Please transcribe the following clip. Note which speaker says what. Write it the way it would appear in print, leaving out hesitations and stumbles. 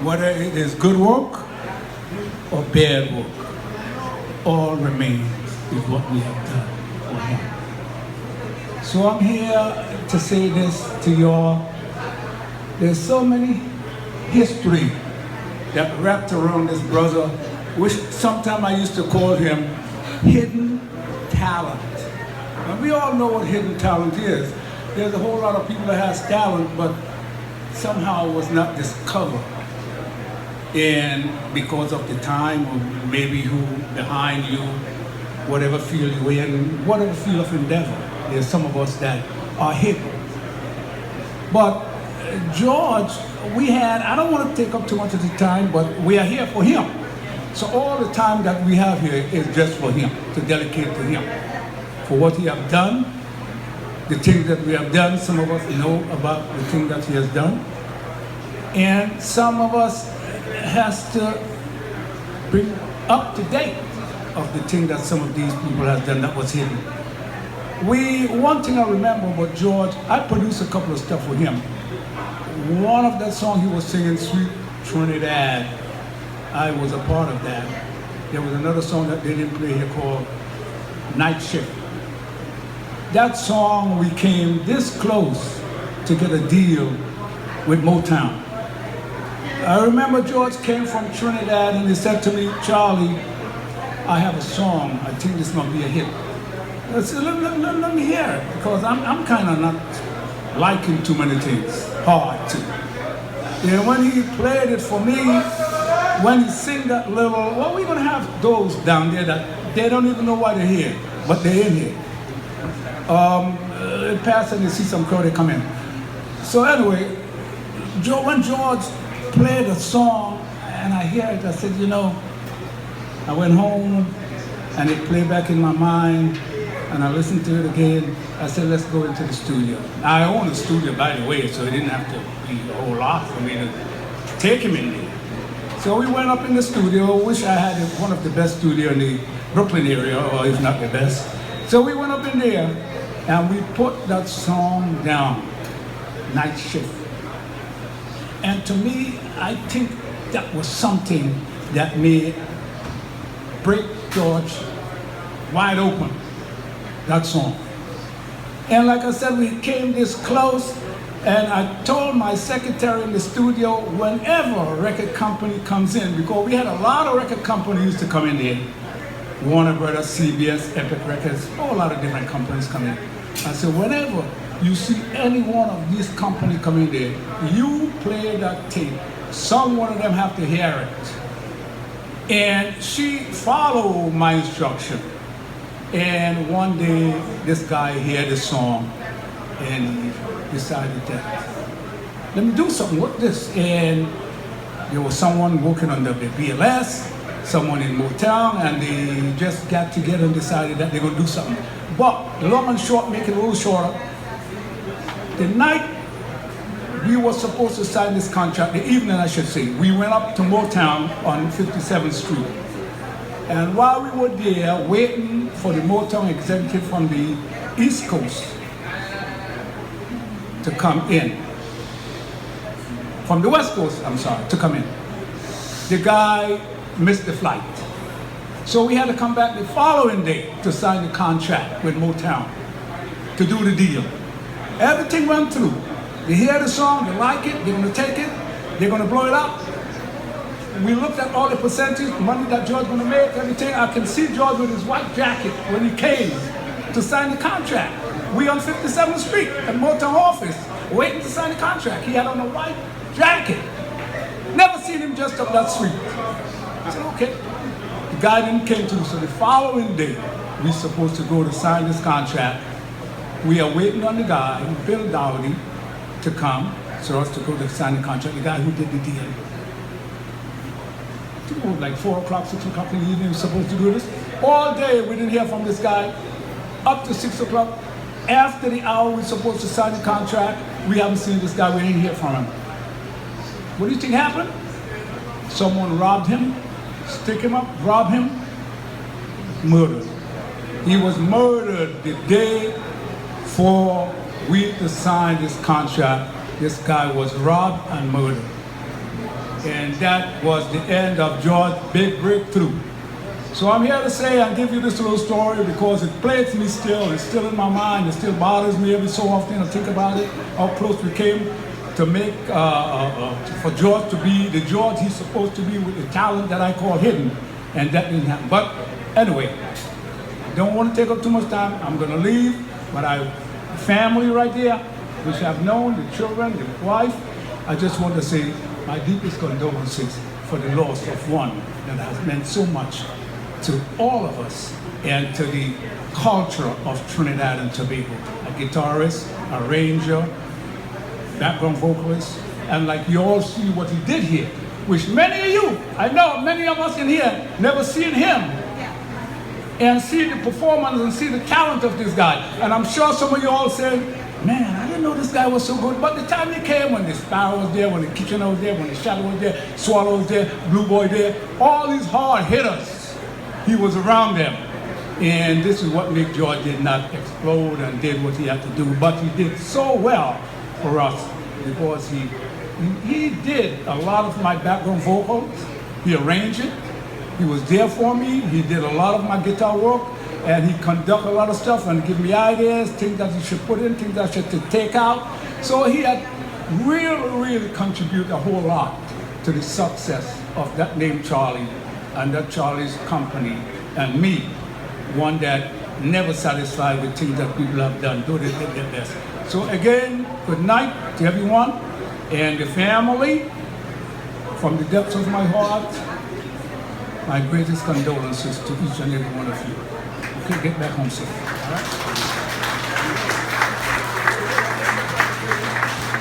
Speaker 1: Whether it is good work or bad work, all remains is what we have done for him. So I'm here to say this to y'all. There's so many history that wrapped around this brother, which sometimes I used to call him hidden talent. And we all know what hidden talent is. There's a whole lot of people that has talent, but somehow was not discovered. And because of the time, or maybe who behind you, whatever field you're in, whatever field of endeavor, there's some of us that are hidden. But George, I don't want to take up too much of the time, but we are here for him. So all the time that we have here is just for him, to dedicate to him. For what he has done, the things that we have done, some of us know about the things that he has done. And some of us has to bring up to date of the thing that some of these people have done that was hidden. One thing I remember about George, I produced a couple of stuff with him. One of that song he was singing, Sweet Trinidad, I was a part of that. There was another song that they didn't play here called Night Shift. That song, we came this close to get a deal with Motown. I remember George came from Trinidad and he said to me, Charlie, I have a song, I think this might be a hit. I said, let me hear it, because I'm kind of not liking too many things, hard to. And when he played it for me, when he sing that little, well, we're gonna have those down there that they don't even know why they're here, but they're in here. Pass and you see some crowd, they come in. So anyway, when George played a song and I hear it, I said, I went home and it played back in my mind and I listened to it again. I said, let's go into the studio. I own a studio, by the way, so it didn't have to be a whole lot for me to take him in there. So we went up in the studio, which I had one of the best studios in the Brooklyn area, or if not the best. So we went up in there and we put that song down, Night Shift. And to me, I think that was something that made break George wide open, that song. And like I said, we came this close, and I told my secretary in the studio, whenever a record company comes in, because we had a lot of record companies to come in there, Warner Brothers, CBS, Epic Records, a whole lot of different companies come in. I said, whenever you see any one of these companies come in there, you play that tape. Someone of them have to hear it. And she followed my instruction. And one day, this guy heard the song, and he decided that, let me do something with this. And there was someone working on the BLS, someone in Motown, and they just got together and decided that they're going to do something. But long and short, make it a little shorter, the night we were supposed to sign this contract, the evening I should say, we went up to Motown on 57th Street. And while we were there waiting for the Motown executive from the East Coast to come in, from the West Coast, I'm sorry, to come in, the guy missed the flight. So we had to come back the following day to sign the contract with Motown to do the deal. Everything went through. They hear the song, they like it, they're gonna take it, they're gonna blow it up. We looked at all the percentages, money that George gonna make, everything. I can see George with his white jacket when he came to sign the contract. We on 57th Street at Motown office, waiting to sign the contract. He had on a white jacket. Never seen him dressed up that sweet. I said, okay. The guy didn't came through, so the following day, we supposed to go to sign this contract. We are waiting on the guy, Bill Dowdy, to come, so us to go to sign the contract, the guy who did the deal. It was like 4 o'clock, 6 o'clock in the evening, we were supposed to do this. All day, we didn't hear from this guy. Up to 6 o'clock, after the hour we were supposed to sign the contract, we haven't seen this guy, we didn't hear from him. What do you think happened? Someone robbed him, stick him up, rob him, murdered. He was murdered the day before we to sign this contract. This guy was robbed and murdered. And that was the end of George's big breakthrough. So I'm here to say and give you this little story because it plagues me still. It's still in my mind. It still bothers me every so often. I think about it, how close we came to make, for George to be the George he's supposed to be with the talent that I call hidden. And that didn't happen. But anyway, I don't want to take up too much time. I'm going to leave. But family right there, which I've known, the children, the wife, I just want to say my deepest condolences for the loss of one that has meant so much to all of us and to the culture of Trinidad and Tobago. A guitarist, arranger, background vocalist, and like you all see what he did here, which many of you, I know many of us in here, never seen him and see the performance and see the talent of this guy. And I'm sure some of you all said, man, I didn't know this guy was so good. But the time he came, when the Sparrow was there, when the Kitchener was there, when the Shadow was there, Swallow was there, Blue Boy there, all these hard hitters, he was around them. And this is what Nick George did not explode and did what he had to do. But he did so well for us because he did a lot of my background vocals. He arranged it. He was there for me. He did a lot of my guitar work. And he conducted a lot of stuff and give me ideas, things that you should put in, things that you should take out. So he had really contributed a whole lot to the success of that name Charlie and that Charlie's company and me, one that never satisfied with things that people have done, though they did their best. So again, good night to everyone and the family. From the depths of my heart, my greatest condolences to each and every one of you. Okay, get back home safe. All right?